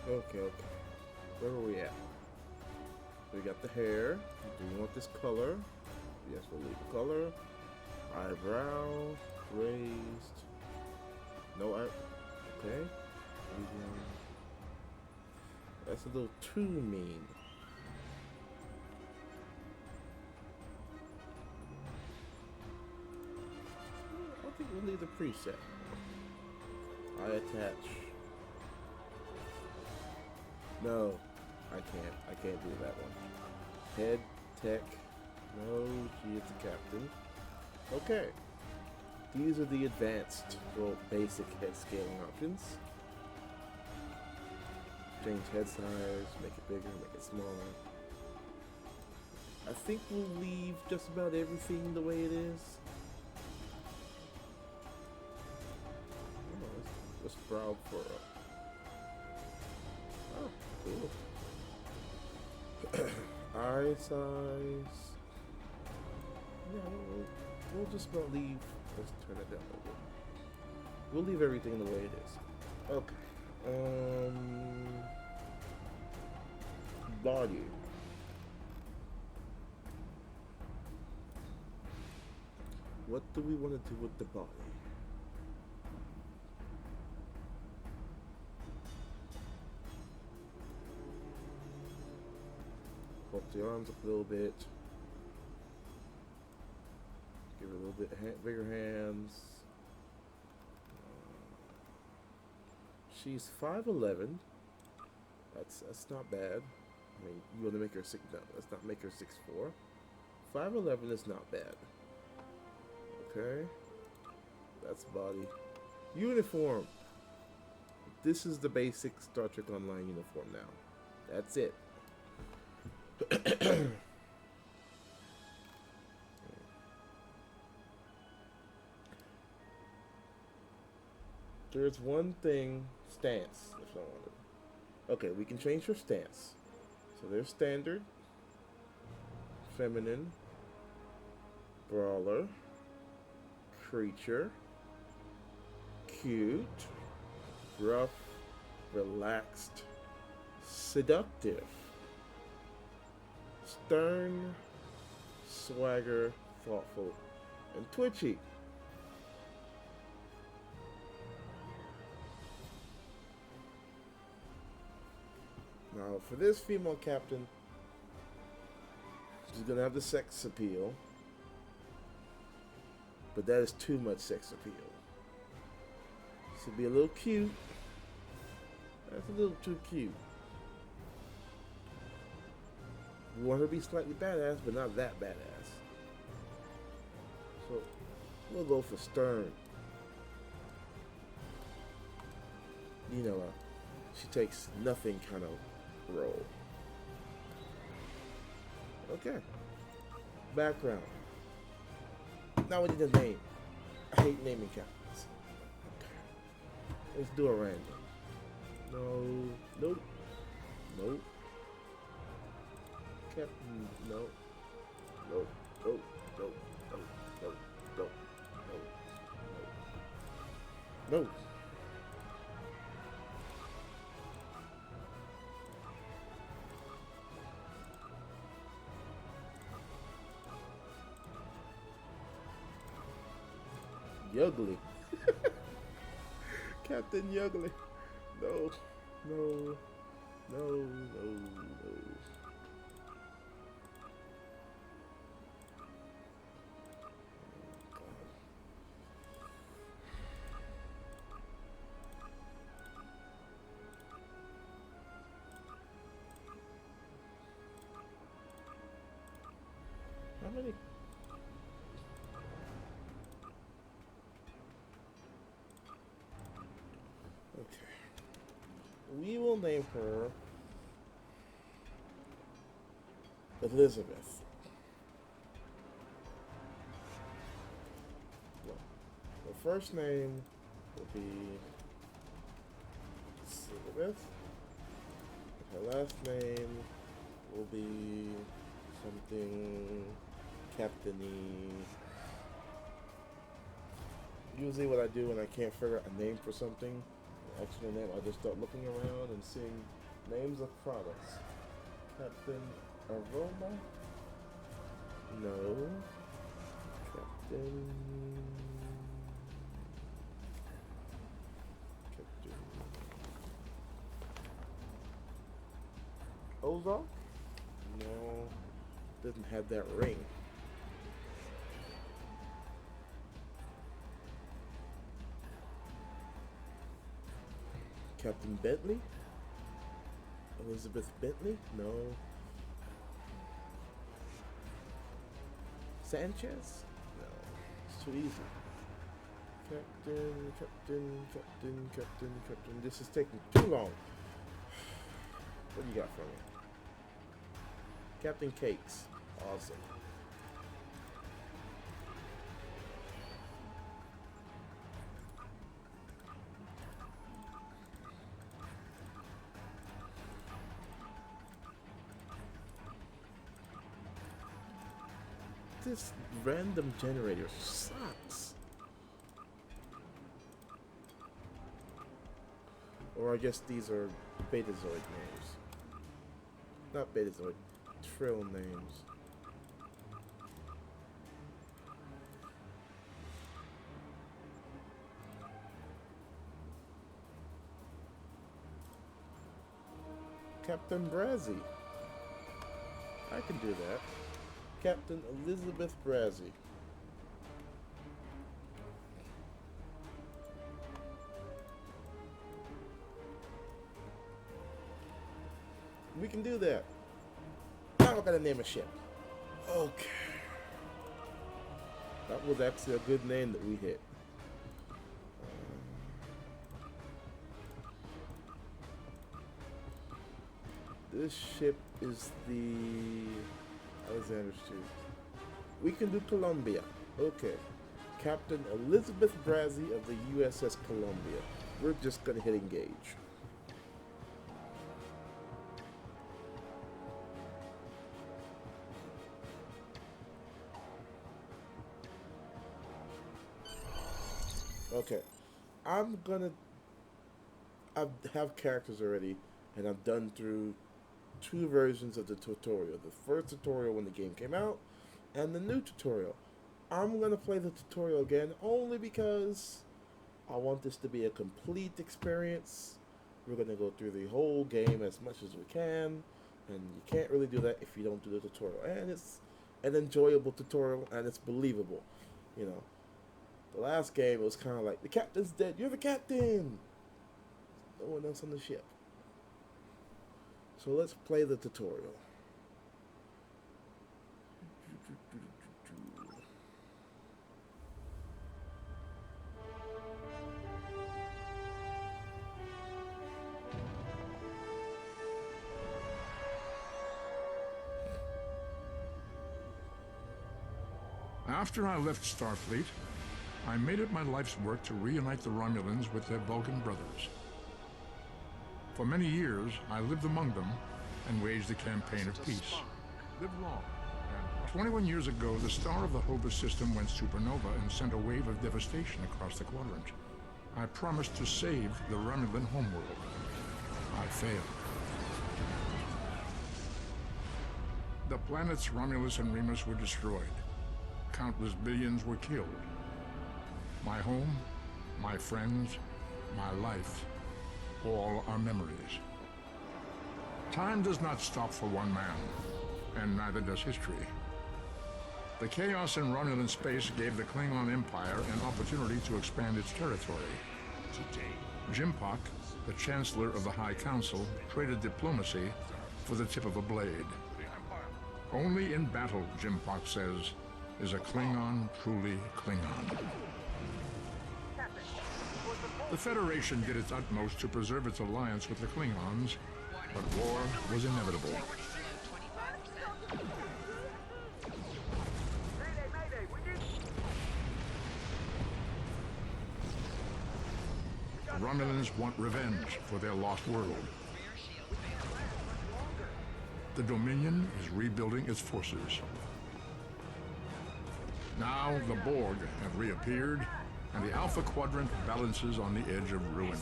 Okay, okay. Where are we at? We got the hair. Do you want this color? Yes, we'll leave the color. Eyebrow raised. No eye. Okay. Medium. That's a little too mean. I think we'll leave the preset. Eye attach. No, I can't. I can't do that one. Head tech. No, she is the captain. Okay. These are the advanced, well, basic head scaling options. Change head size, make it bigger, make it smaller. I think we'll leave just about everything the way it is. Oh, let's browse for oh, cool. Eye size. Yeah, we'll just about leave. Let's turn it down a little bit. We'll leave everything the way it is. Okay. Body. What do we want to do with the body? Pop the arms up a little bit. Give her a little bit bigger hands. She's 5'11". That's not bad. I mean, you want to make her six? No, let's not make her 6'4". 5'11" is not bad. Okay, that's body. Uniform. This is the basic Star Trek Online uniform now. That's it. There's one thing, stance, if I wanted. Okay, we can change her stance. So there's standard, feminine, brawler, creature, cute, rough, relaxed, seductive, stern, swagger, thoughtful, and twitchy. Now, for this female captain, she's gonna have the sex appeal, but that is too much sex appeal. She'll be a little cute. That's a little too cute. We want her to be slightly badass, but not that badass. So we'll go for stern. You know, she takes nothing kind of role. Okay. Background. Now we need a name. I hate naming captains. Okay. Let's do a random. No. Nope. Nope. Captain. No. Nope. Nope. Nope. Nope. Nope. Nope. Nope. Nope. Yuggly. Captain Yuggly. No. No. No. No. No. How many? Okay. We will name her Elizabeth. Well, her first name will be Elizabeth. Her last name will be something captainy. Usually, what I do when I can't figure out a name for something, Actually, name. I just start looking around and seeing names of products. Captain Aroma? No. Captain. Captain. Ozark? No. Doesn't have that ring. Captain Bentley? Elizabeth Bentley? No. Sanchez? No. It's too easy. Captain. This is taking too long. What do you got for me? Captain Cakes. Awesome. This random generator sucks. Or I guess these are Betazoid names. Not Betazoid, Trill names. Captain Brazzy. I can do that. Captain Elizabeth Brazzy. We can do that. Now I gotta name a ship. Okay. That was actually a good name that we hit. This ship is the Alexander's too. We can do Columbia. Okay. Captain Elizabeth Brazzy of the USS Columbia. We're just gonna hit engage. Okay. I have characters already, and I've done through 2 versions of the tutorial. The first tutorial when the game came out, and the new tutorial. I'm going to play the tutorial again only because I want this to be a complete experience. We're going to go through the whole game as much as we can, and you can't really do that if you don't do the tutorial. And it's an enjoyable tutorial, and it's believable. You know, the last game was kind of like, the captain's dead, you're the captain! No one else on the ship. So let's play the tutorial. After I left Starfleet, I made it my life's work to reunite the Romulans with their Vulcan brothers. For many years, I lived among them and waged a campaign of peace. Live long. 21 years ago, the star of the Hova system went supernova and sent a wave of devastation across the quadrant. I promised to save the Romulan homeworld. I failed. The planets Romulus and Remus were destroyed. Countless billions were killed. My home, my friends, my life, all are memories. Time does not stop for one man, and neither does history. The chaos in Romulan space gave the Klingon Empire an opportunity to expand its territory. Jimpak, the Chancellor of the High Council, traded diplomacy for the tip of a blade. Only in battle, Jimpak says, is a Klingon truly Klingon. The Federation did its utmost to preserve its alliance with the Klingons, but war was inevitable. The Romulans want revenge for their lost world. The Dominion is rebuilding its forces. Now the Borg have reappeared and the Alpha Quadrant balances on the edge of ruin.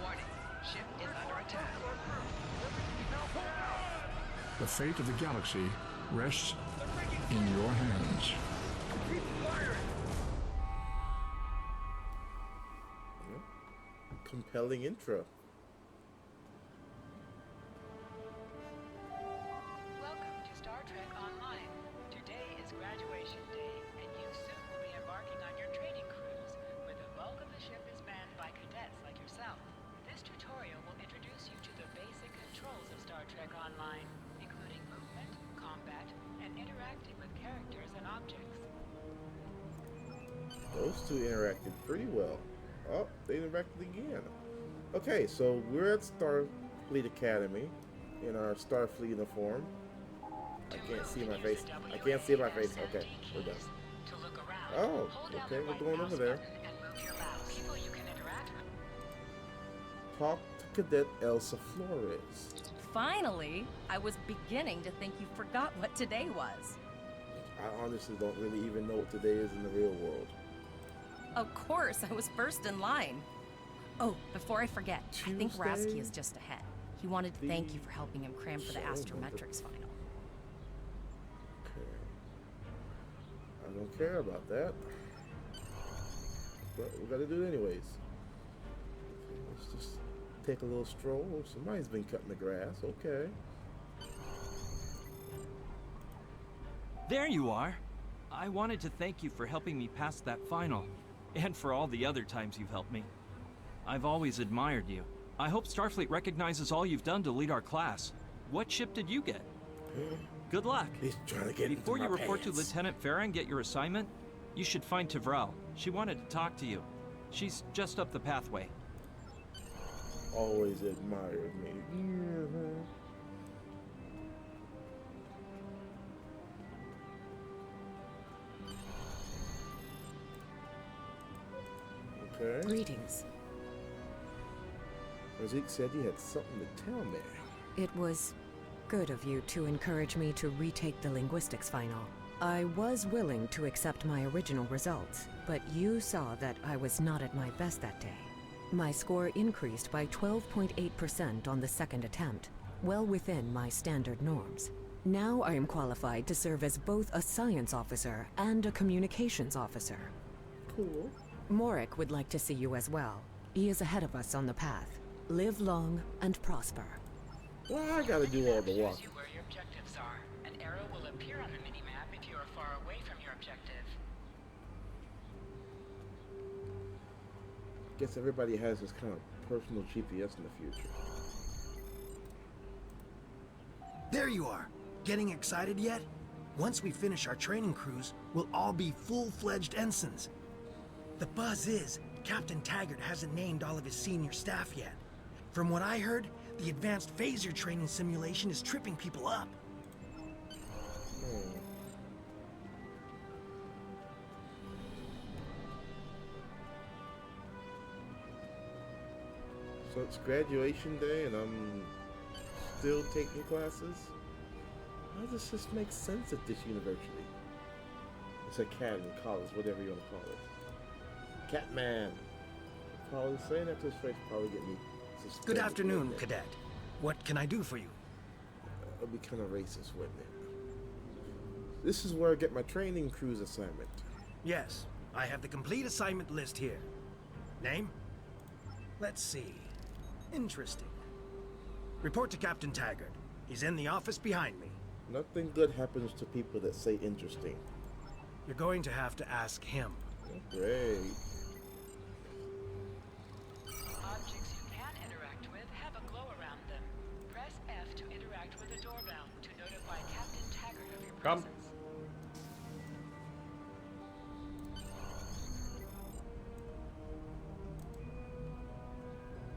Warning, ship is under attack. The fate of the galaxy rests in your hands. Compelling intro. Welcome to Star Trek Online. Today is graduation day, and you soon will be embarking on your training cruise, where the bulk of the ship is manned by cadets like yourself. This tutorial will introduce you to the basic controls of Star Trek Online, including movement, combat, and interacting with characters and objects. Those two interacted pretty well. Oh, they interacted again. Okay, so we're at Starfleet Academy in our Starfleet uniform. I can't see my face. I can't see my face. Okay, we're done. To look around, Oh, hold down okay, the we're right going mouse over there. button and move your mouse. People you can interact with. Talk to Cadet Elsa Flores. Finally! I was beginning to think you forgot what today was. I honestly don't really even know what today is in the real world. Of course, I was first in line. Oh, before I forget, I think Tuesday? Rasky is just ahead. He wanted to thank you The for helping him cram for the show astrometrics final. Okay. I don't care about that. But we gotta do it anyways. Okay, let's just take a little stroll. Oh, somebody's been cutting the grass. Okay. There you are. I wanted to thank you for helping me pass that final, and for all the other times you've helped me. I've always admired you. I hope Starfleet recognizes all you've done to lead our class. What ship did you get? Good luck. He's trying to get Before into you my report to pants. Lieutenant Farah and get your assignment, you should find Tavrel. She wanted to talk to you. She's just up the pathway. Always admired me. Okay. Greetings. Razik said you had something to tell me. It was good of you to encourage me to retake the linguistics final. I was willing to accept my original results, but you saw that I was not at my best that day. My score increased by 12.8% on the second attempt, well within my standard norms. Now I am qualified to serve as both a science officer and a communications officer. Cool. Morik would like to see you as well. He is ahead of us on the path. Live long and prosper. Well, I gotta do all the Shows walking. you where your objectives are. An arrow will appear on the minimap if you are far away from your objective. Guess everybody has this kind of personal GPS in the future. There you are. Getting excited yet? Once we finish our training cruise, we'll all be full-fledged ensigns. The buzz is, Captain Taggart hasn't named all of his senior staff yet. From what I heard, the advanced phaser training simulation is tripping people up. So it's graduation day and I'm still taking classes? How does this make sense at this university? It's academy, college, whatever you want to call it. Catman. Probably saying that to his face probably get me suspended. Good afternoon, wouldn't it? Cadet. What can I do for you? It'll be kind of racist, wouldn't it? This is where I get my training cruise assignment. Yes, I have the complete assignment list here. Name? Let's see. Interesting. Report to Captain Taggart. He's in the office behind me. Nothing good happens to people that say interesting. You're going to have to ask him. Great. Objects you can interact with have a glow around them. Press F to interact with a doorbell to notify Captain Taggart of your Come. presence.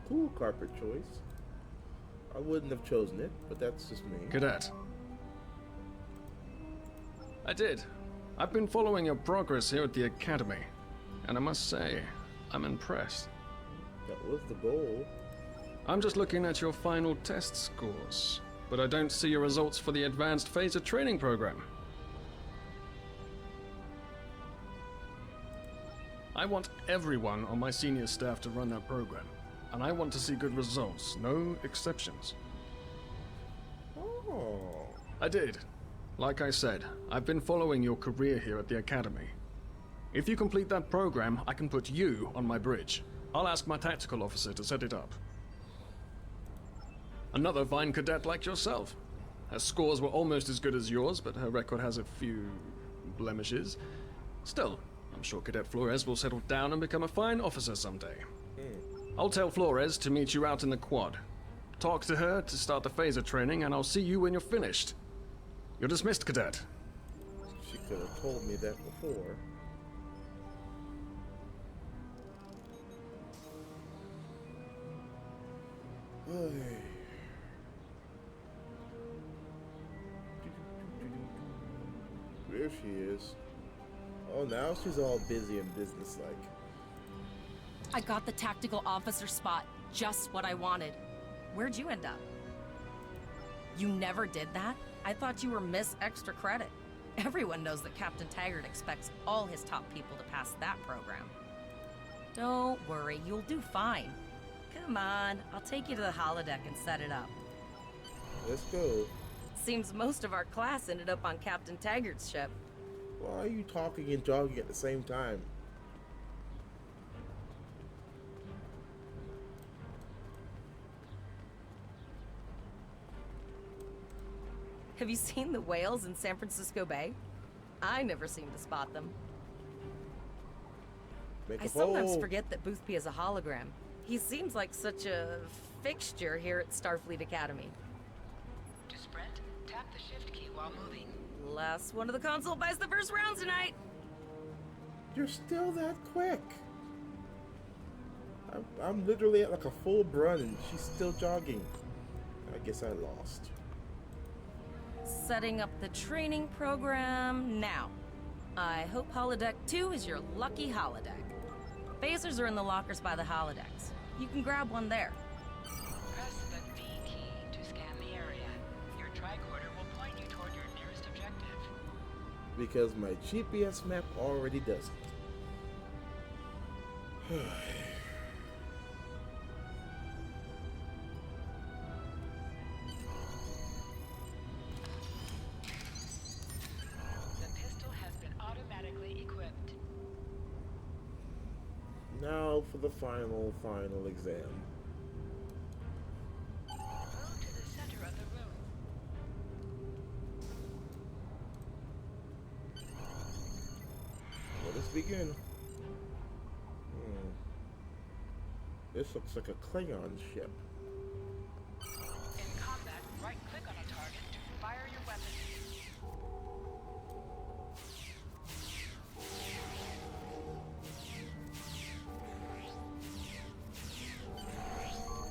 Cool carpet choice. I wouldn't have chosen it, but that's just me. Cadet. I did. I've been following your progress here at the Academy, and I must say, I'm impressed. That was the goal. I'm just looking at your final test scores, but I don't see your results for the Advanced Phaser Training Program. I want everyone on my senior staff to run that program. And I want to see good results, no exceptions. Oh. I did. Like I said, I've been following your career here at the Academy. If you complete that program, I can put you on my bridge. I'll ask my tactical officer to set it up. Another fine cadet like yourself. Her scores were almost as good as yours, but her record has a few blemishes. Still, I'm sure Cadet Flores will settle down and become a fine officer someday. I'll tell Flores to meet you out in the quad. Talk to her to start the phaser training, and I'll see you when you're finished. You're dismissed, Cadet. She could have told me that before. There she is. Oh, now she's all busy and businesslike. I got the tactical officer spot. Just what I wanted. Where'd you end up? You never did that? I thought you were Miss Extra Credit. Everyone knows that Captain Taggart expects all his top people to pass that program. Don't worry, you'll do fine. Come on, I'll take you to the holodeck and set it up. Let's go. Seems most of our class ended up on Captain Taggart's ship. Why are you talking and jogging at the same time? Have you seen the whales in San Francisco Bay? I never seem to spot them. I sometimes forget that Boothby is a hologram. He seems like such a fixture here at Starfleet Academy. To sprint, tap the shift key while moving. Last one of the console buys the first round tonight. You're still that quick. I'm literally at like a full run and she's still jogging. I guess I lost. Setting up the training program now. I hope Holodeck 2 is your lucky holodeck. Phasers are in the lockers by the holodecks. You can grab one there. Press the V key to scan the area. Your tricorder will point you toward your nearest objective. Because my GPS map already does it. The pistol has been automatically equipped. Now for the final exam. Move to the center of the room. Let us begin. This looks like a Klingon ship. In combat, right-click on a target to fire your weapon.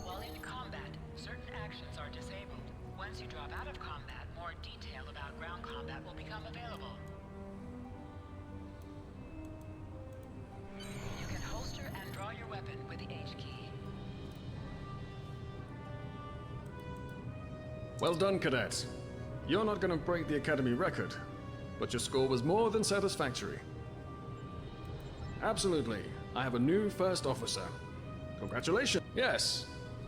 While in combat, certain actions are disabled. Once you drop out of combat, more detail about ground combat will become available. You can holster and draw your weapon with the H key. Well done, Cadet. You're not going to break the Academy record, but your score was more than satisfactory. Absolutely. I have a new first officer. Congratulations. Yes,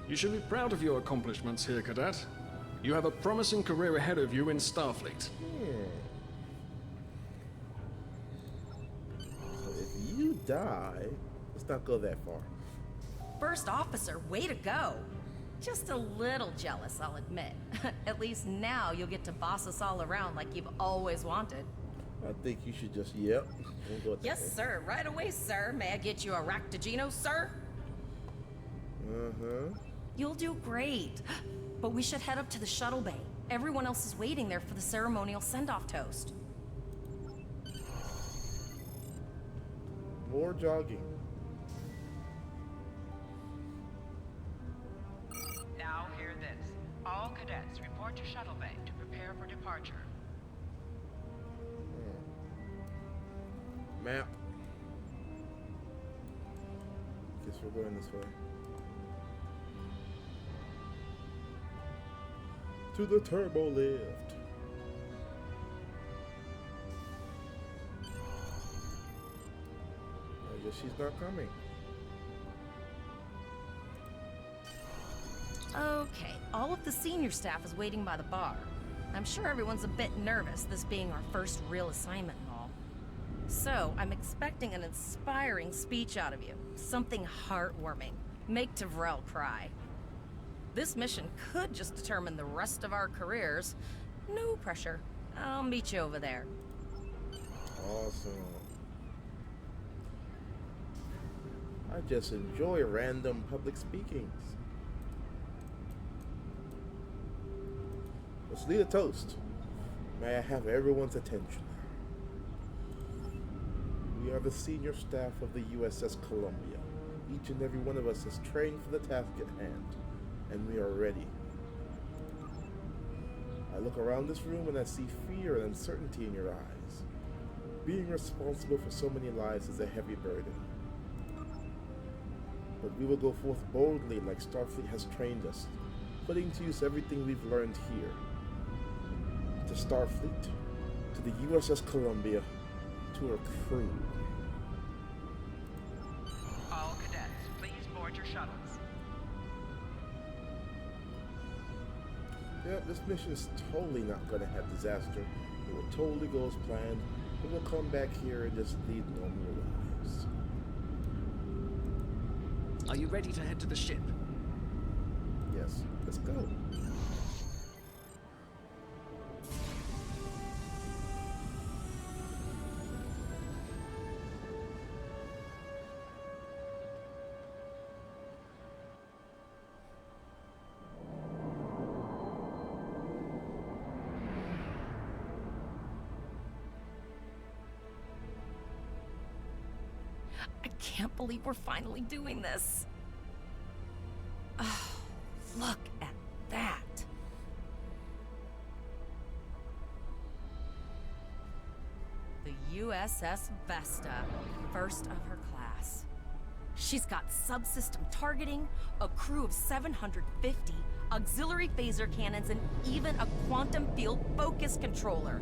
you should be proud of your accomplishments here, Cadet. You have a promising career ahead of you in Starfleet. So if you die, let's not go that far. First officer, way to go. Just a little jealous, I'll admit. At least now you'll get to boss us all around like you've always wanted. I think you should just, yep. We'll go with that Yes, one. sir. Right away, sir. May I get you a Ractagino, sir? Uh-huh. You'll do great. But we should head up to the shuttle bay. Everyone else is waiting there for the ceremonial send-off toast. More jogging. Now hear this. All cadets report to shuttle bay to prepare for departure. Map. Guess we're going this way. To the turbo lift. I guess she's not coming. Okay, all of the senior staff is waiting by the bar. I'm sure everyone's a bit nervous, this being our first real assignment and all. So, I'm expecting an inspiring speech out of you. Something heartwarming. Make Tavrel cry. This mission could just determine the rest of our careers. No pressure. I'll meet you over there. Awesome. I just enjoy random public speakings. Let's lead a toast. May I have everyone's attention? We are the senior staff of the USS Columbia. Each and every one of us is trained for the task at hand, and we are ready. I look around this room and I see fear and uncertainty in your eyes. Being responsible for so many lives is a heavy burden. But we will go forth boldly like Starfleet has trained us, putting to use everything we've learned here. To Starfleet, to the USS Columbia, to her crew. All cadets, please board your shuttles. Yeah, this mission is totally not going to have disaster. It will totally go as planned. And we'll come back here and just lead normal lives. Are you ready to head to the ship? Yes, let's go. I can't believe we're finally doing this. Oh, look at that. The USS Vesta, first of her class. She's got subsystem targeting, a crew of 750, auxiliary phaser cannons, and even a quantum field focus controller.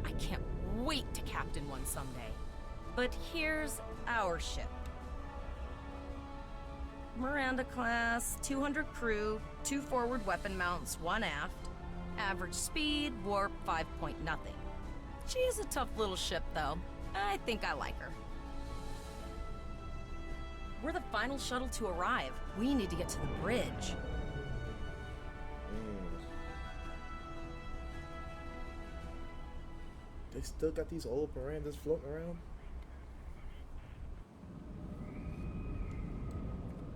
I can't wait to captain one someday. But here's our ship. Miranda class, 200 crew, 2 forward weapon mounts, 1 aft. Average speed, warp 5 point nothing. She is a tough little ship, though. I think I like her. We're the final shuttle to arrive. We need to get to the bridge. They still got these old Mirandas floating around?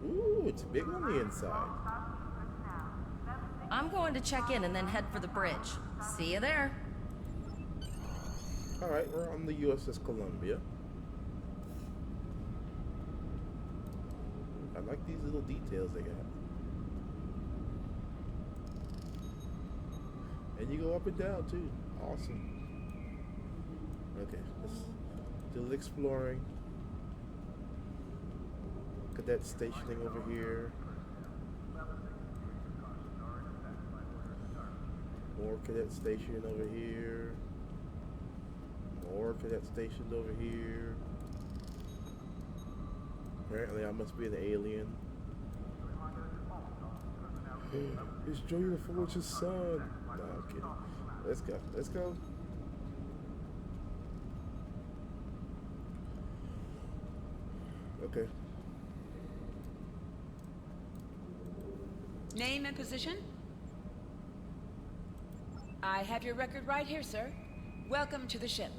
Ooh, it's big on the inside. I'm going to check in and then head for the bridge. See you there. Alright, we're on the USS Columbia. I like these little details they got. And you go up and down too. Awesome. Okay, let's still exploring. Cadet stationing over here. More cadet stationed over here. More cadet stationed over here. Apparently I must be an alien. It's Joey the Forge's son. No, I'm kidding. Let's go. Let's go. Okay. Name and position? I have your record right here, sir. Welcome to the ship.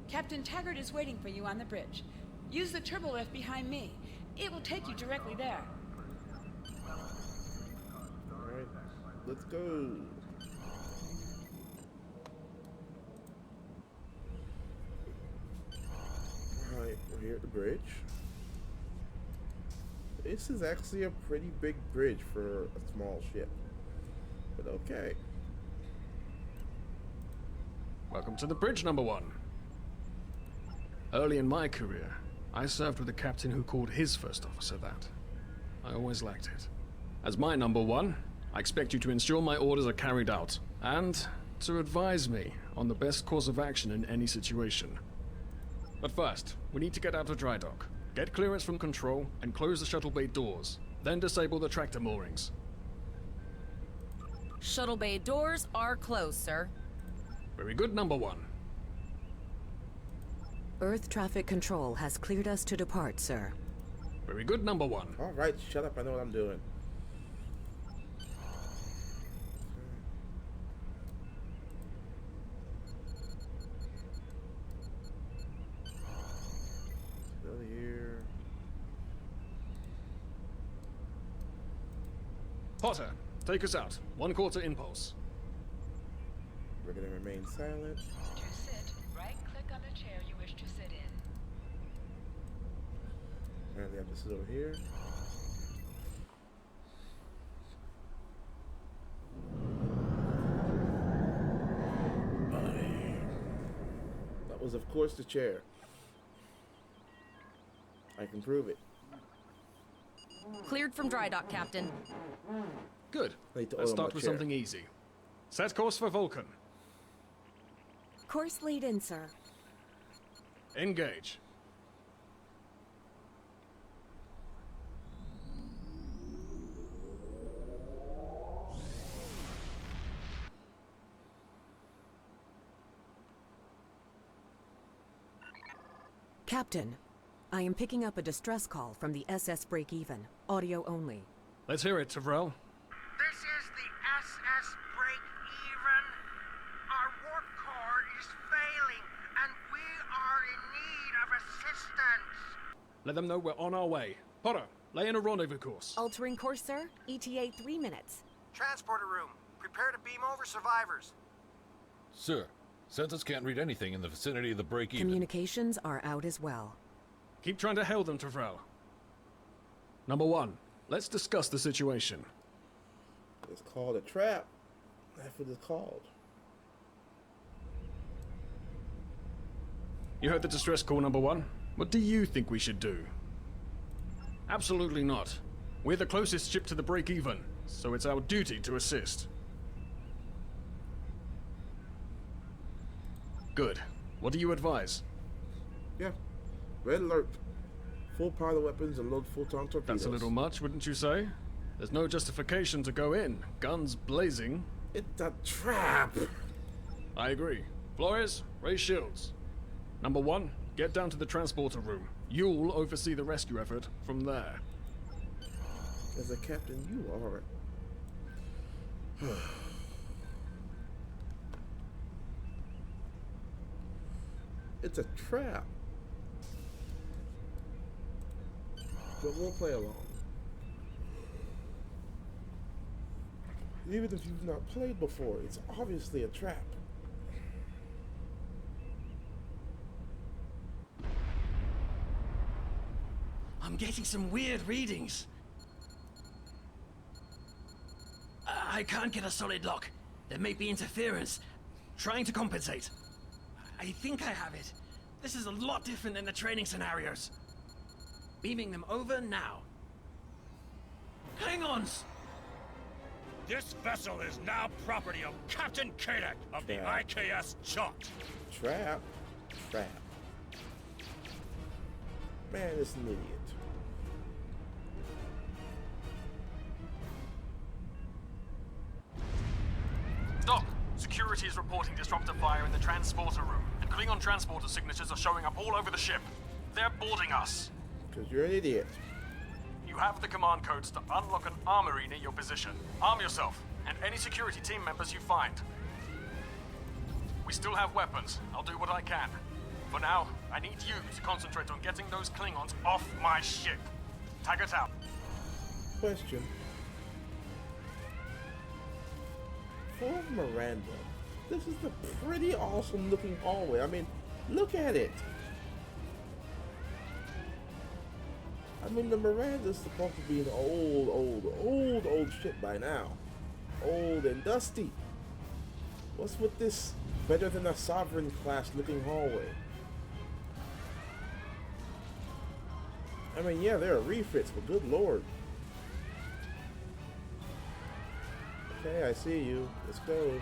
Captain Taggart is waiting for you on the bridge. Use the turbo lift behind me. It will take you directly there. Alright, let's go. Alright, we're here at the bridge. This is actually a pretty big bridge for a small ship. But okay. Welcome to the bridge, number 1. Early in my career, I served with a captain who called his first officer that. I always liked it. As my number 1, I expect you to ensure my orders are carried out, and to advise me on the best course of action in any situation. But first, we need to get out of dry dock, get clearance from control, and close the shuttle bay doors. Then disable the tractor moorings. Shuttle bay doors are closed, sir. Very good, number one. Earth traffic control has cleared us to depart, sir. Very good, number one. All right, shut up. I know what I'm doing. Still here. Potter, take us out. 1/4 impulse. We're gonna remain silent. To sit, right-click on the chair you wish to sit in. Apparently, I have to sit over here. That was, of course, the chair. I can prove it. Cleared from dry dock, Captain. Good. I need to Let's oil start my with chair. something easy. Set course for Vulcan. Course laid in, sir. Engage. Captain, I am picking up a distress call from the SS Breakeven. Audio only. Let's hear it, Tavrel. This is the SS Break-Even. Our warp core is failing, and we are in need of assistance. Let them know we're on our way. Potter, lay in a rendezvous course. Altering course, sir. ETA 3 minutes. Transporter room, prepare to beam over survivors. Sir, Census can't read anything in the vicinity of the break-even. Communications are out as well. Keep trying to hail them, Tavrel. Number one, let's discuss the situation. It's called a trap. That's what it's called. You heard the distress call, number one. What do you think we should do? Absolutely not. We're the closest ship to the break-even, so it's our duty to assist. Good. What do you advise? Yeah. Red alert. Full pilot weapons and load full-ton torpedoes. That's a little much, wouldn't you say? There's no justification to go in. Guns blazing. It's a trap. I agree. Flores, raise shields. Number one, get down to the transporter room. You'll oversee the rescue effort from there. As a captain, you are. It's a trap. But we'll play along. Even if you've not played before, it's obviously a trap. I'm getting some weird readings. I can't get a solid lock. There may be interference. Trying to compensate. I think I have it. This is a lot different than the training scenarios. Beaming them over now. Hang on! This vessel is now property of Captain Kadek of the IKS Chart. Trap? Trap. Man, it's an idiot. Doc, security is reporting disruptor fire in the transporter room, and Klingon transporter signatures are showing up all over the ship. They're boarding us. Because you're an idiot. You have the command codes to unlock an armory near your position. Arm yourself, and any security team members you find. We still have weapons. I'll do what I can. For now, I need you to concentrate on getting those Klingons off my ship. Taggart out. Question. For Miranda, this is a pretty awesome looking hallway. I mean, look at it. I mean, the Miranda's supposed to be an old ship by now. Old and dusty. What's with this better than a Sovereign class looking hallway? I mean, yeah, there are refits, but good lord. Okay, I see you. Let's go.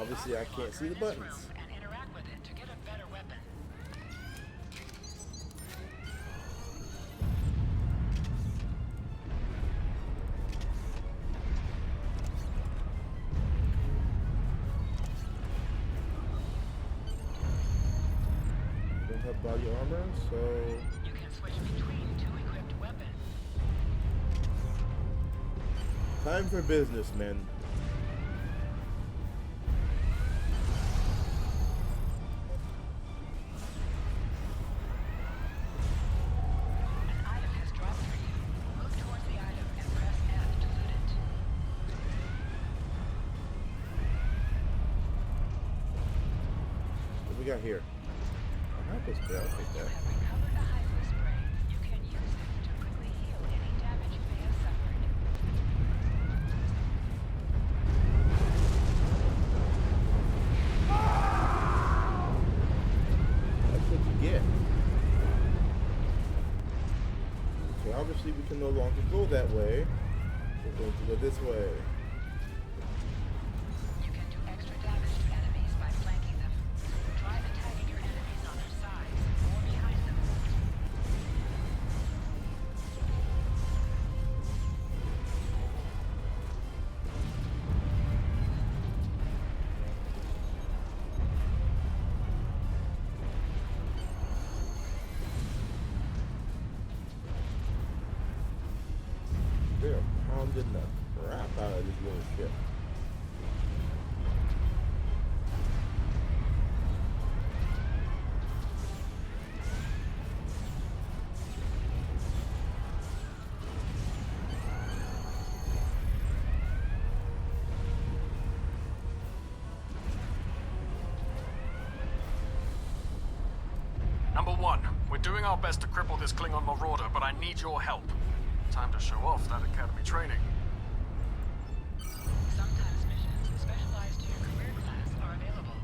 Obviously, I can't see the buttons. And interact with it to get a better weapon. Don't have body armor, so You can switch between 2 equipped weapons. time for business, men. An item has dropped for you. Move towards the item and press F to loot it. What we got here? A hyper spray. I'll take You that. have recovered a hyper spray. You can use it to quickly heal any damage you may have suffered. That's what you get. Okay, obviously we can no longer go that way. We're going to go this way. You can do extra damage to enemies by flanking them. Try attacking your enemies on their sides or behind them. They're pounding the crap out of this little ship. Number 1, we're doing our best to cripple this Klingon marauder, but I need your help. Time to show off that academy training. Sometimes missions specialized to your career class are available.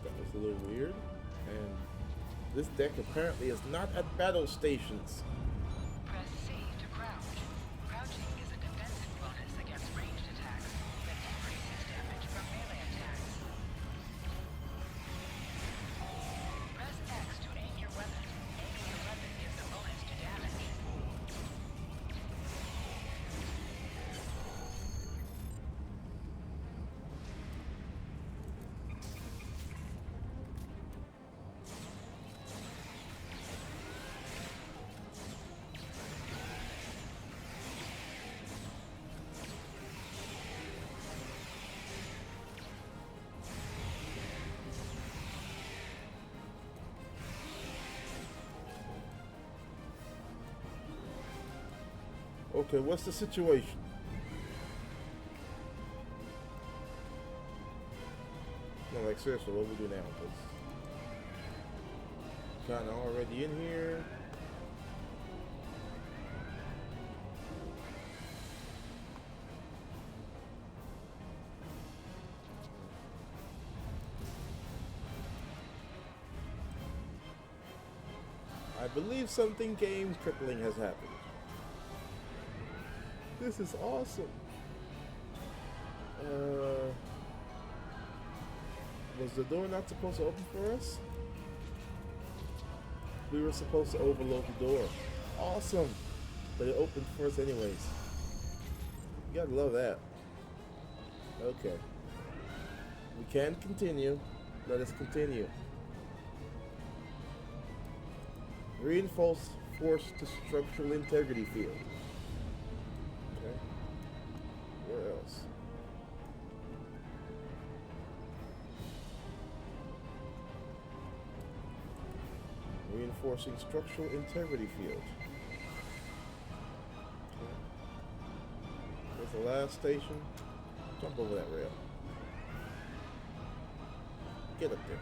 That was a little weird. And this deck apparently is not at battle stations. Press C to crouch. Crouching is a defensive bonus against ranged attacks that decreases damage from melee attacks. Press X to aim your weapon. Aiming your weapon gives a bonus to damage. Okay, what's the situation? No, like seriously, what we do now? Cause kinda already in here. I believe something game crippling has happened. This is awesome. Was the door not supposed to open for us? We were supposed to overload the door. Awesome. But it opened for us anyways. You gotta love that. Okay. We can continue. Let us continue. Reinforce force to structural integrity field. Okay. Where else? Reinforcing structural integrity field. Okay. There's the last station. Jump over that rail. Get up there.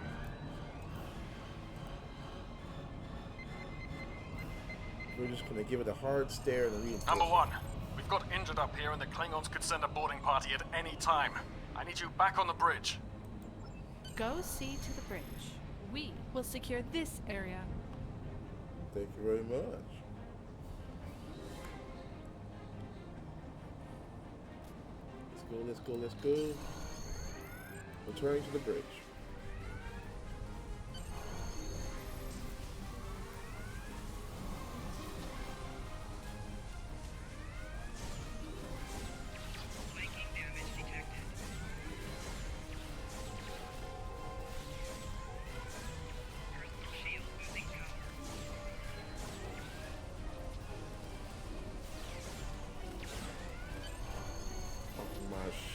We're just gonna give it a hard stare and reinforce. Number 1, we've got injured up here and the Klingons could send a boarding party at any time. I need you back on the bridge. Go see to the bridge. We will secure this area. Thank you very much. Let's go, let's go, let's go. Returning to the bridge.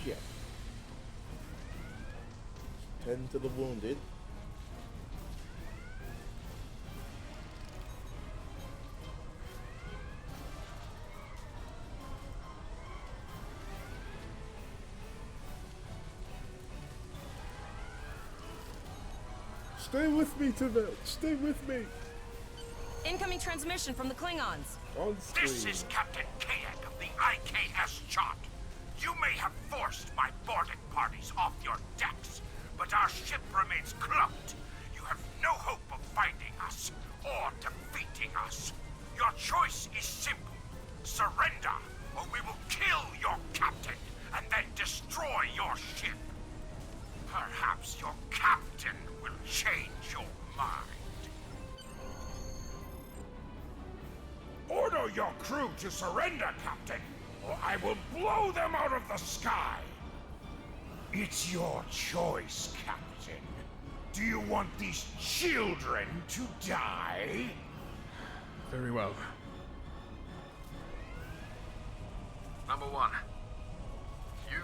Ship. Tend to the wounded. Stay with me, Tibet. Stay with me. Incoming transmission from the Klingons. On screen. This is Captain Kayak of the IKS Chot. You may have forced my boarding parties off your decks, but our ship remains cloaked. You have no hope of finding us or defeating us. Your choice is simple. Surrender, or we will kill your captain and then destroy your ship. Perhaps your captain will change your mind. Order your crew to surrender, Captain, or I will blow them out of the sky! It's your choice, Captain. Do you want these children to die? Very well. Number one. You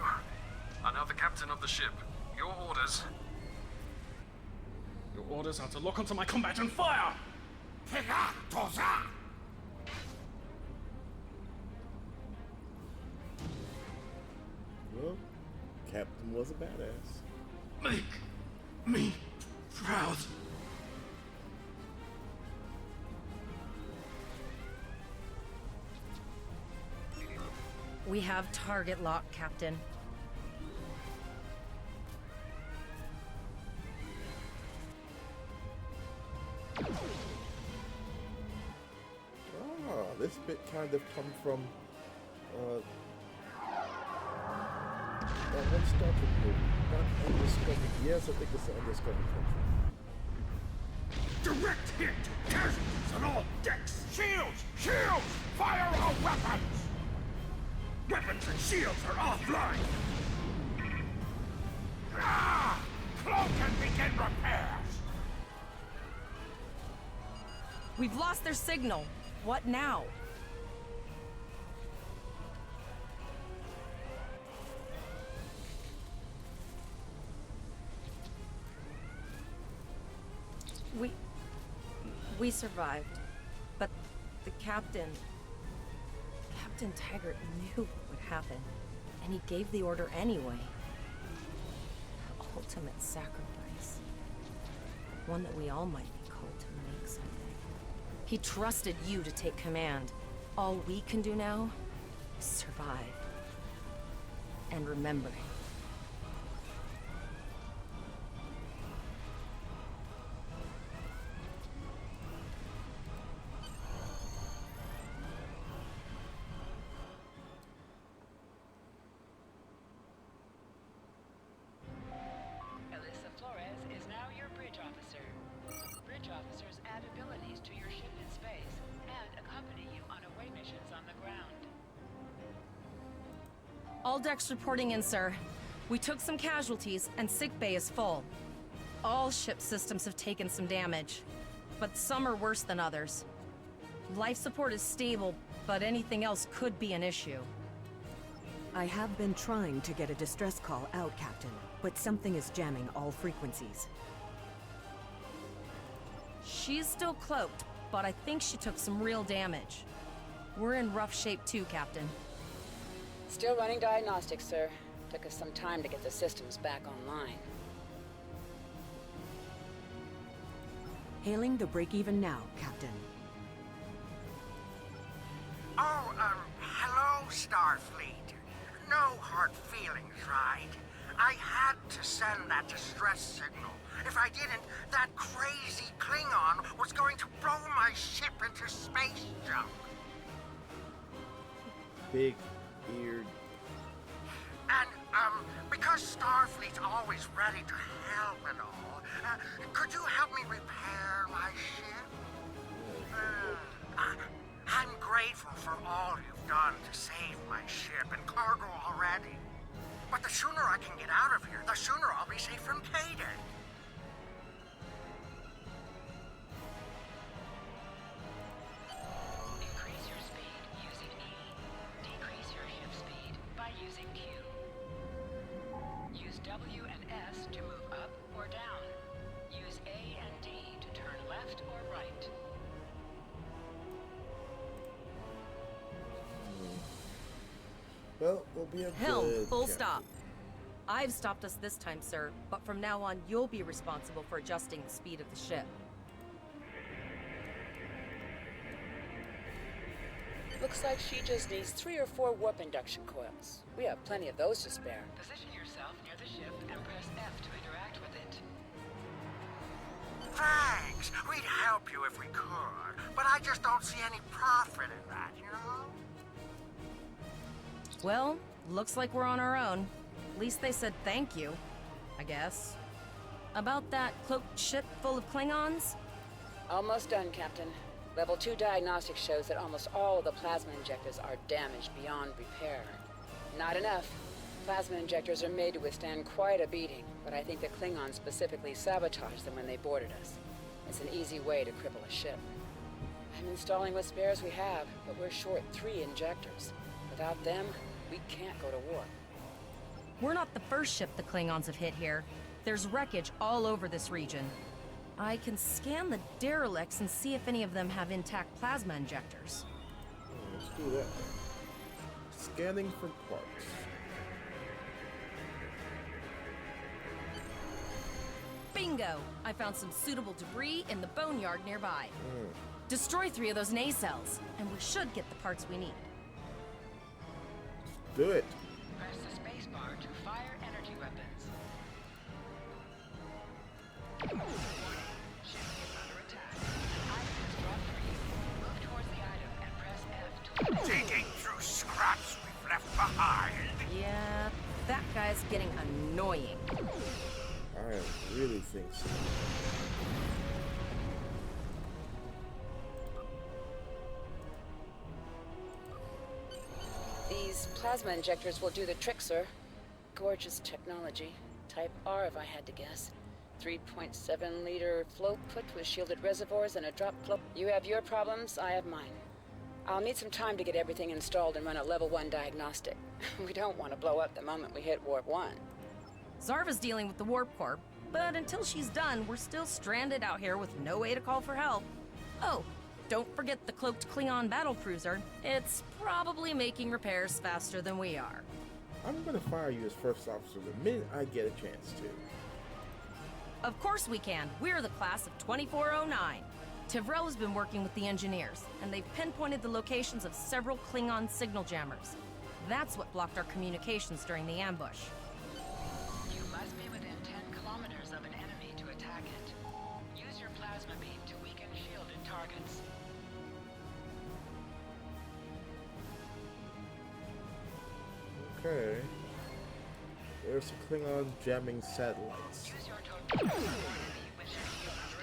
are now the captain of the ship. Your orders... Your orders are to lock onto my combat and fire! Pega, Toza! Well, Captain was a badass. Make me proud. We have target lock, Captain. This bit kind of come from that one Star Trek movie. Not Undiscovered. Yes, I think it's the Undiscovered Country. Direct hit! Casualties on all decks! Shields! Shields! Fire all weapons! Weapons and shields are offline! Ah! Cloak and begin repairs! We've lost their signal. What now? We survived, but the Captain Taggart knew what would happen, and he gave the order anyway. The ultimate sacrifice. One that we all might be called to make someday. He trusted you to take command. All we can do now is survive. And remember him. All decks reporting in, sir. We took some casualties, and sickbay is full. All ship systems have taken some damage, but some are worse than others. Life support is stable, but anything else could be an issue. I have been trying to get a distress call out, Captain, but something is jamming all frequencies. She's still cloaked, but I think she took some real damage. We're in rough shape too, Captain. Still running diagnostics, sir. Took us some time to get the systems back online. Hailing the break-even now, Captain. Oh, hello, Starfleet. No hard feelings, right? I had to send that distress signal. If I didn't, that crazy Klingon was going to blow my ship into space junk. Big-eared. And, because Starfleet's always ready to help and all, could you help me repair my ship? I'm grateful for all you've done to save my ship and cargo already. But the sooner I can get out of here, the sooner I'll be safe from K-Day. Increase your speed using E. Decrease your ship speed by using Q. Use W and S to move up or down. Use A and D to turn left or right. Well, we'll be a Helm, good full captain. stop. I've stopped us this time, sir, but from now on, you'll be responsible for adjusting the speed of the ship. Looks like she just needs 3 or 4 warp induction coils. We have plenty of those to spare. Position yourself near the ship and press F to interact with it. Thanks. We'd help you if we could, but I just don't see any profit in that, you know? Well, looks like we're on our own. At least they said thank you, I guess. About that cloaked ship full of Klingons? Almost done, Captain. Level 2 diagnostics shows that almost all of the plasma injectors are damaged beyond repair. Not enough. Plasma injectors are made to withstand quite a beating, but I think the Klingons specifically sabotaged them when they boarded us. It's an easy way to cripple a ship. I'm installing what spares we have, but we're short 3 injectors. Without them, we can't go to war. We're not the first ship the Klingons have hit here. There's wreckage all over this region. I can scan the derelicts and see if any of them have intact plasma injectors. Let's do that. Scanning for parts. Bingo! I found some suitable debris in the boneyard nearby. Destroy 3 of those nacelles, and we should get the parts we need. Do it. Press the space bar to fire energy weapons. Ship is under attack. An item is dropped for you. Move towards the item and press F to... Digging through scraps we've left behind. Yeah, that guy's getting annoying. I really think so. These plasma injectors will do the trick, sir. Gorgeous technology. Type R, if I had to guess. 3.7-liter flow put with shielded reservoirs and a drop flow. You have your problems, I have mine. I'll need some time to get everything installed and run a level 1 diagnostic. We don't want to blow up the moment we hit Warp 1. Zarva's dealing with the Warp Core, but until she's done, we're still stranded out here with no way to call for help. Oh, don't forget the cloaked Klingon battlecruiser. It's probably making repairs faster than we are. I'm gonna fire you as first officer the minute I get a chance to. Of course we can. We're the class of 2409. Tivrel has been working with the engineers, and they've pinpointed the locations of several Klingon signal jammers. That's what blocked our communications during the ambush. You must be within 10 kilometers of an enemy to attack it. Use your plasma beam to weaken shielded targets. Okay. There's some Klingon jamming satellites. Use your torpedoes on the enemy when their shield is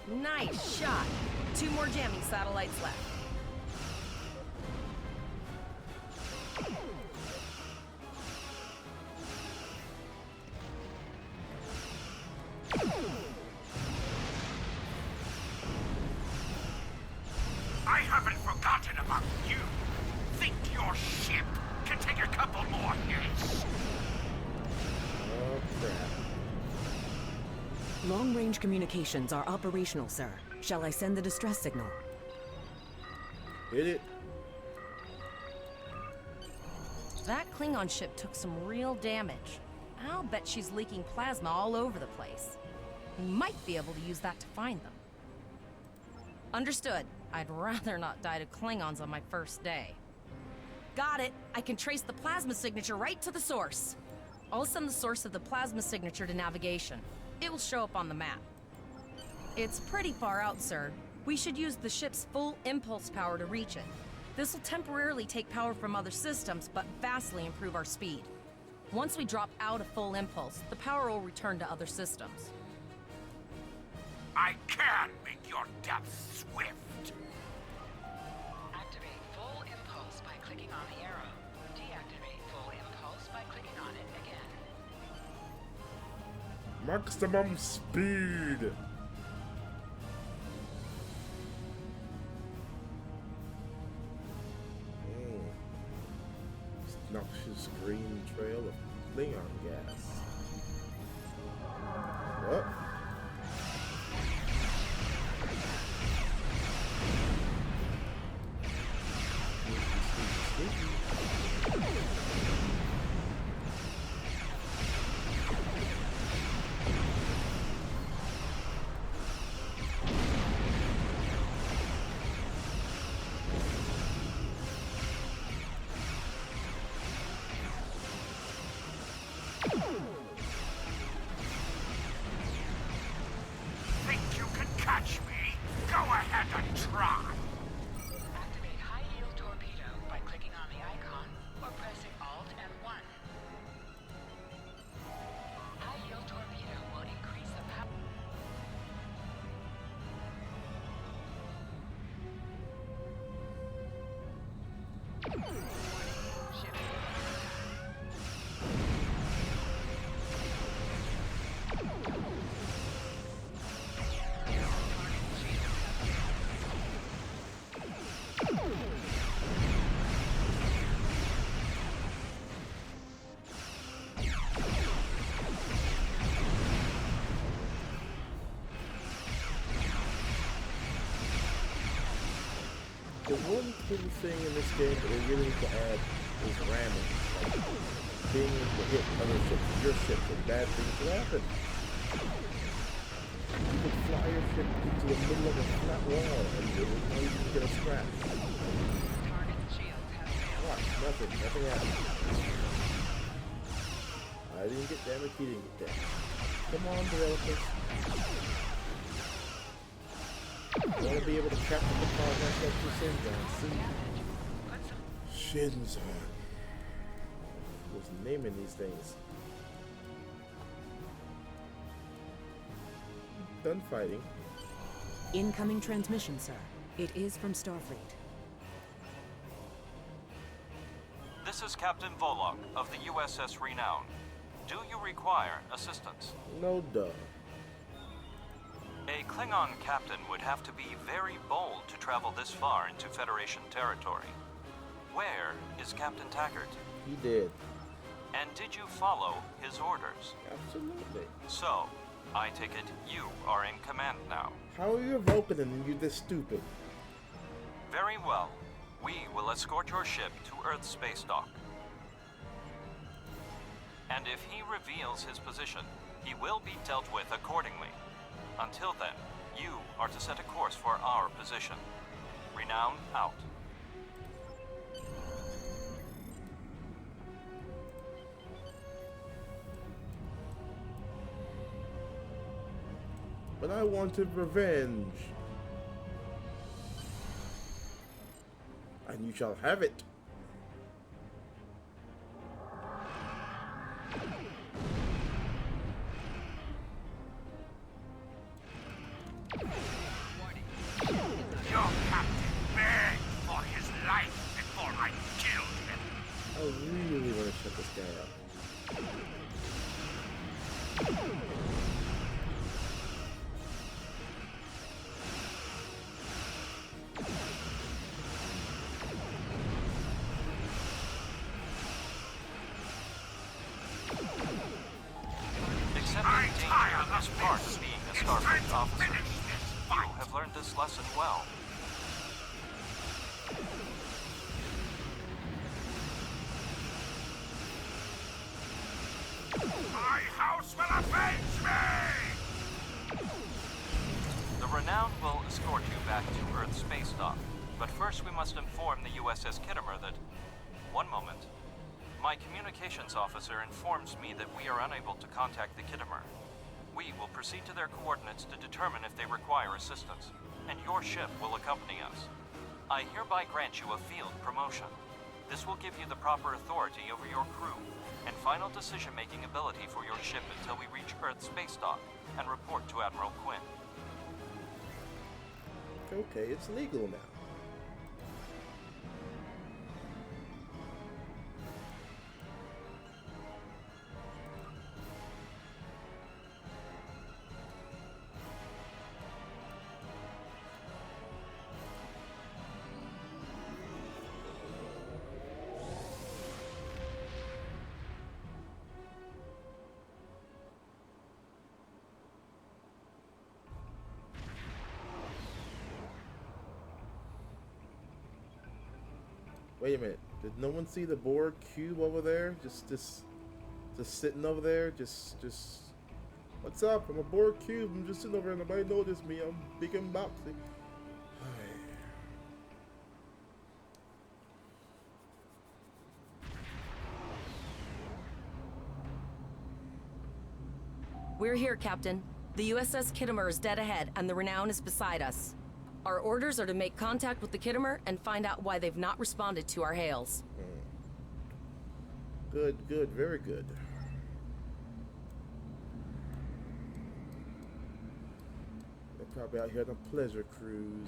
down. Nice shot. 2 more jamming satellites left. I haven't forgotten about you. Think your ship can take a couple more hits? Oh crap. Long-range communications are operational, sir. Shall I send the distress signal? Hit it. That Klingon ship took some real damage. I'll bet she's leaking plasma all over the place. We might be able to use that to find them. Understood. I'd rather not die to Klingons on my first day. Got it. I can trace the plasma signature right to the source. I'll send the source of the plasma signature to navigation. It will show up on the map. It's pretty far out, sir. We should use the ship's full impulse power to reach it. This will temporarily take power from other systems, but vastly improve our speed. Once we drop out of full impulse, the power will return to other systems. I can make your death swift. Activate full impulse by clicking on the arrow. Deactivate full impulse by clicking on it again. Maximum speed. Noxious green trail of Klingon gas. What? Think you can catch me? Go ahead and try. Activate high yield torpedo by clicking on the icon or pressing Alt and 1. High yield torpedo will increase the power. The one cool thing in this game that they really need to add is ramming. Like, being able to hit other ships, your ships, and bad things will happen. You could fly your ship into the middle of a flat wall and you will not even get a scratch. Watch, nothing happened. I didn't get damaged, he didn't get damaged. Come on, developers. I want to be able to capture the power myself to Shinzon. See? Shinzon. Who's naming these things? Done fighting. Incoming transmission, sir. It is from Starfleet. This is Captain Volok of the USS Renown. Do you require assistance? No duh. A Klingon captain would have to be very bold to travel this far into Federation territory. Where is Captain Taggart? He did. And did you follow his orders? Absolutely. So, I take it you are in command now. How are you Vulcan and you this stupid? Very well. We will escort your ship to Earth space dock. And if he reveals his position, he will be dealt with accordingly. Until then, you are to set a course for our position. Renown out. But I wanted revenge. And you shall have it. Your captain begged for his life before I killed him. I really want to shut this guy up. Accepting danger is part of being a Starfleet officer. You have learned this lesson well. My house will avenge me! Renown will escort you back to Earth space dock, but first we must inform the USS Kittimer that... One moment. My communications officer informs me that we are unable to contact the Kittimer. We will proceed to their coordinates to determine if they require assistance, and your ship will accompany us. I hereby grant you a field promotion. This will give you the proper authority over your crew, and final decision-making ability for your ship until we reach Earth space dock and report to Admiral Quinn. Okay, it's legal now. Wait a minute. Did no one see the Borg cube over there? Just sitting over there. Just. What's up? I'm a Borg cube. I'm just sitting over there. Nobody noticed me. I'm big and boxy. We're here, Captain. The USS Kittimer is dead ahead, and the Renown is beside us. Our orders are to make contact with the Kittimer and find out why they've not responded to our hails. Good, very good. They're probably out here on a pleasure cruise.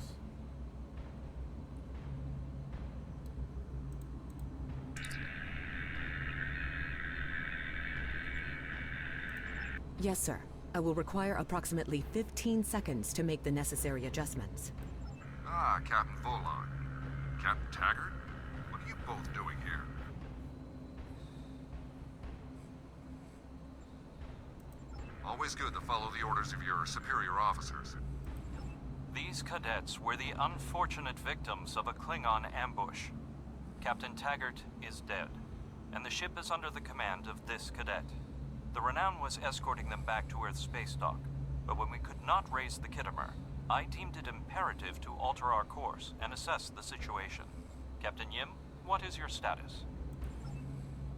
Yes, sir. I will require approximately 15 seconds to make the necessary adjustments. Ah, Captain Volon. Captain Taggart? What are you both doing here? Always good to follow the orders of your superior officers. These cadets were the unfortunate victims of a Klingon ambush. Captain Taggart is dead, and the ship is under the command of this cadet. The Renown was escorting them back to Earth space dock, but when we could not raise the Kittimer, I deemed it imperative to alter our course and assess the situation. Captain Yim, what is your status?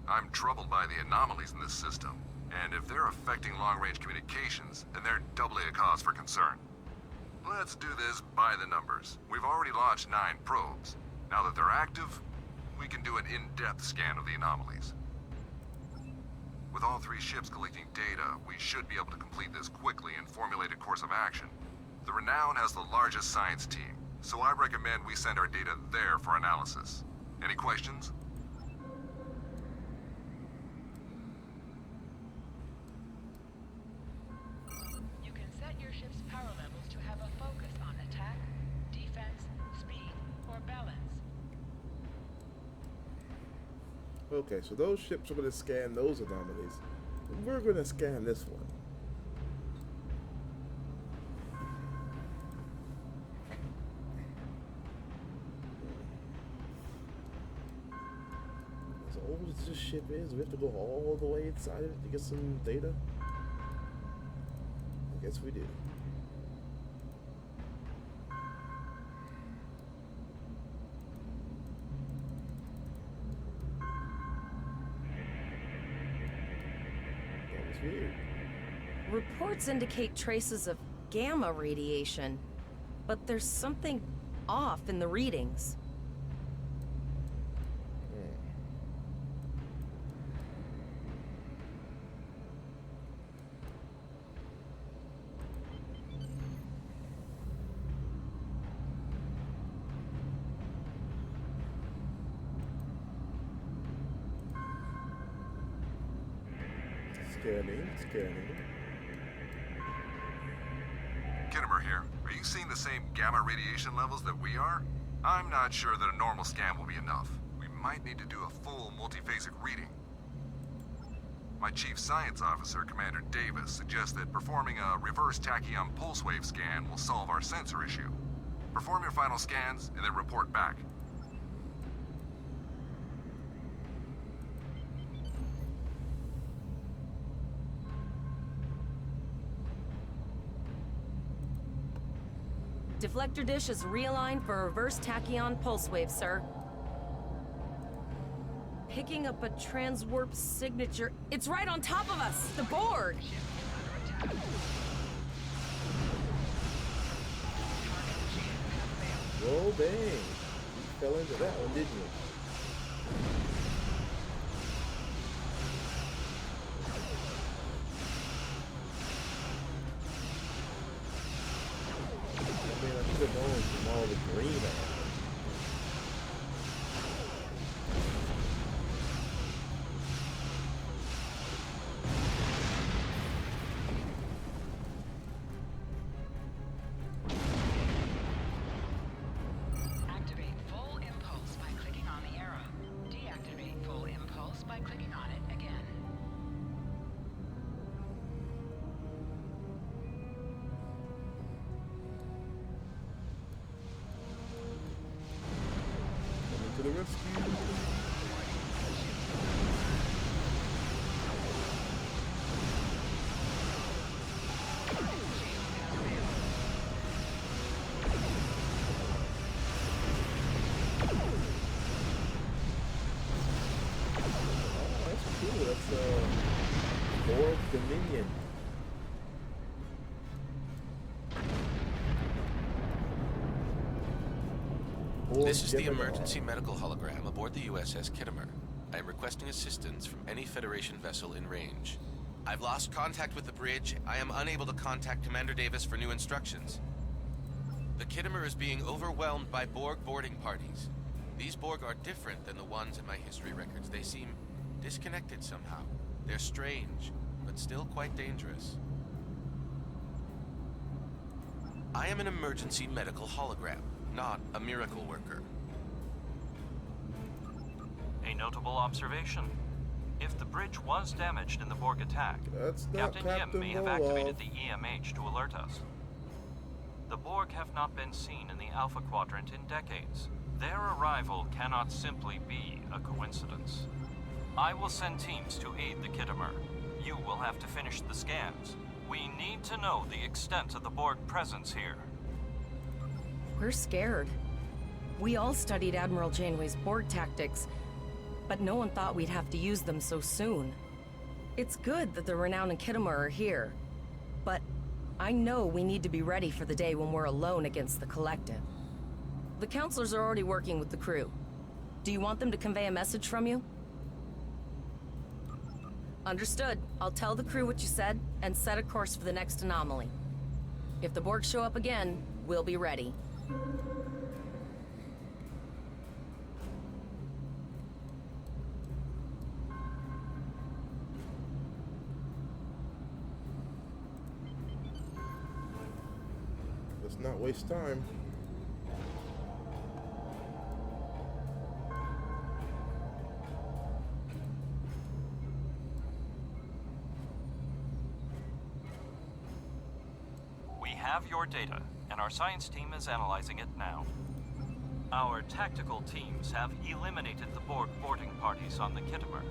I'm troubled by the anomalies in this system, and if they're affecting long-range communications, then they're doubly a cause for concern. Let's do this by the numbers. We've already launched 9 probes. Now that they're active, we can do an in-depth scan of the anomalies. With all 3 ships collecting data, we should be able to complete this quickly and formulate a course of action. The Renown has the largest science team, so I recommend we send our data there for analysis. Any questions? You can set your ship's power levels to have a focus on attack, defense, speed, or balance. Okay, so those ships are going to scan those anomalies. We're going to scan this one. As old as this ship is, we have to go all the way inside it to get some data? I guess we do. Weird. Reports indicate traces of gamma radiation, but there's something off in the readings. Scanning. Kittimer here. Are you seeing the same gamma radiation levels that we are? I'm not sure that a normal scan will be enough. We might need to do a full multiphasic reading. My chief science officer, Commander Davis, suggests that performing a reverse tachyon pulse wave scan will solve our sensor issue. Perform your final scans and then report back. Deflector dish is realigned for reverse tachyon pulse wave, sir. Picking up a transwarp signature. It's right on top of us! The Borg! Whoa, bang. You fell into that one, didn't you? I mean, I should have known from all the green I had. Activate full impulse by clicking on the arrow. Deactivate full impulse by clicking on it again. Coming to the rescue. Oh, that's cool. That's Borg Dominion. Borg This is the Gemini. emergency medical hologram aboard the USS Kittimer. I am requesting assistance from any Federation vessel in range. I've lost contact with the bridge. I am unable to contact Commander Davis for new instructions. The Kittimer is being overwhelmed by Borg boarding parties. These Borg are different than the ones in my history records. They seem disconnected somehow. They're strange, but still quite dangerous. I am an emergency medical hologram, not a miracle worker. A notable observation. If the bridge was damaged in the Borg attack, That's not Captain Captain Yim may have Volov. activated the EMH to alert us. The Borg have not been seen in the Alpha Quadrant in decades. Their arrival cannot simply be a coincidence. I will send teams to aid the Kittimer. You will have to finish the scans. We need to know the extent of the Borg presence here. We're scared. We all studied Admiral Janeway's Borg tactics, but no one thought we'd have to use them so soon. It's good that the Renown and Kittimer are here, but I know we need to be ready for the day when we're alone against the Collective. The counselors are already working with the crew. Do you want them to convey a message from you? Understood. I'll tell the crew what you said and set a course for the next anomaly. If the Borg show up again, we'll be ready. Let's not waste time. We have your data, and our science team is analyzing it now. Our tactical teams have eliminated the Borg boarding parties on the Kittimer.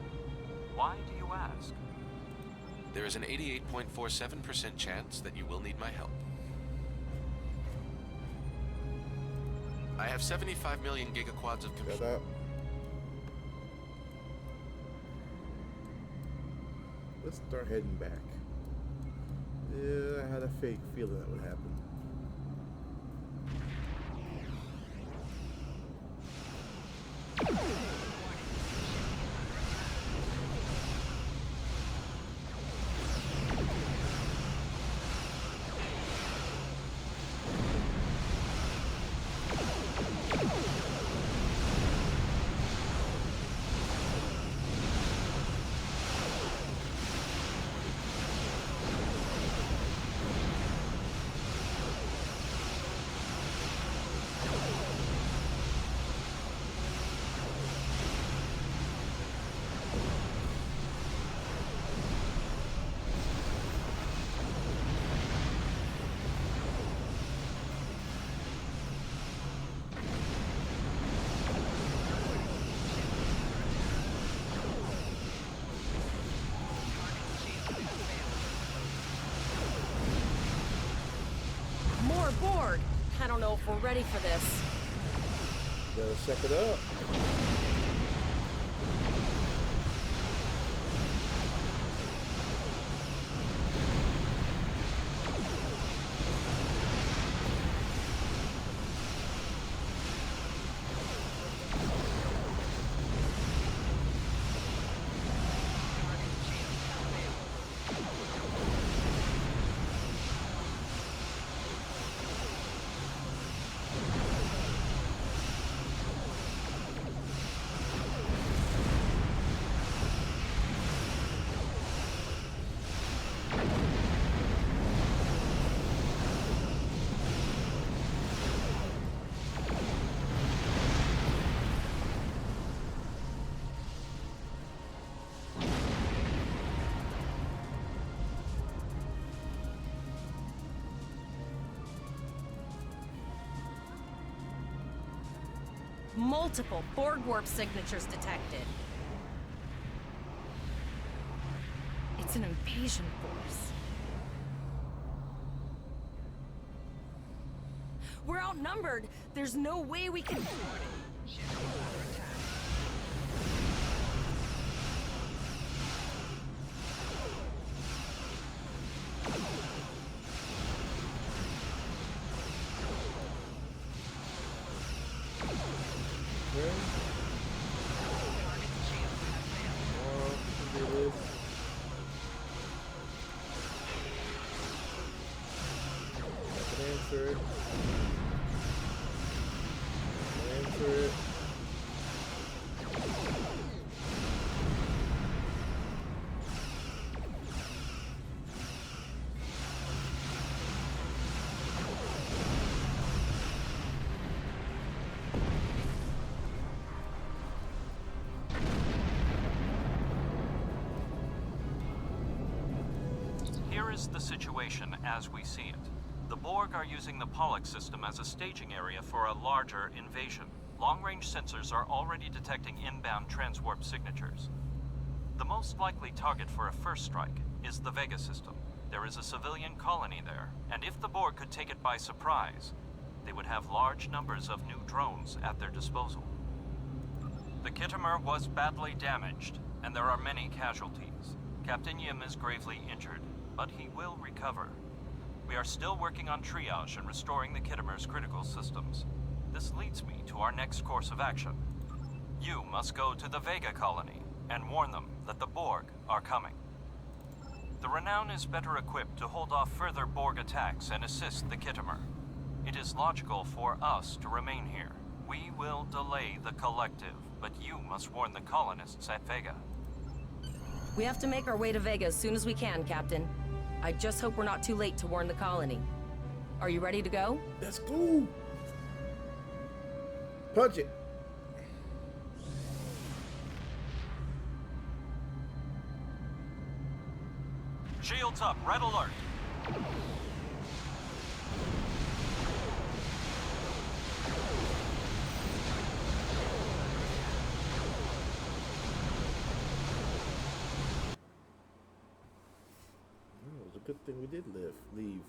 Why do you ask? There is an 88.47% chance that you will need my help. I have 75 million gigaquads of Shut up. Let's start heading back. Yeah, I had a fake feeling that would happen. More Borg! I don't know if we're ready for this. Gotta check it up. Multiple Borg warp signatures detected. It's an invasion force. We're outnumbered. There's no way we can... Here is the situation as we see it. The Borg are using the Pollux system as a staging area for a larger invasion. Long-range sensors are already detecting inbound transwarp signatures. The most likely target for a first strike is the Vega system. There is a civilian colony there, and if the Borg could take it by surprise, they would have large numbers of new drones at their disposal. The Khitomer was badly damaged, and there are many casualties. Captain Yim is gravely injured, but he will recover. We are still working on triage and restoring the Khitomer's critical systems. This leads me to our next course of action. You must go to the Vega colony and warn them that the Borg are coming. The Renown is better equipped to hold off further Borg attacks and assist the Khitomer. It is logical for us to remain here. We will delay the Collective, but you must warn the colonists at Vega. We have to make our way to Vega as soon as we can, Captain. I just hope we're not too late to warn the colony. Are you ready to go? Let's go! Punch it! Shields up, red alert! It was a good thing we did leave.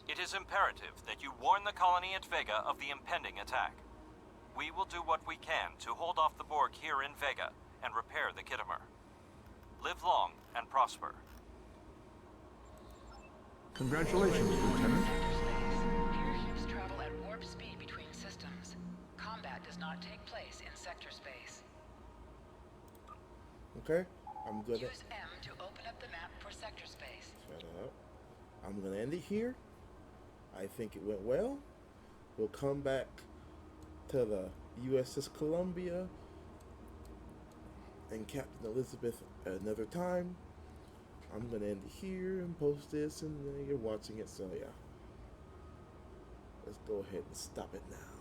It is imperative that you warn the colony at Vega of the impending attack. We will do what we can to hold off the Borg here in Vega and repair the Khitomer. Live long and prosper. Congratulations, Lieutenant. Airships travel at warp speed between systems. Combat does not take place in sector space. Okay, I'm good. Use M to open up the map for sector space. Shut up. I'm gonna end it here. I think it went well. We'll come back to the USS Columbia and Captain Elizabeth at another time. I'm gonna end it here and post this, and you're watching it, so yeah. Let's go ahead and stop it now.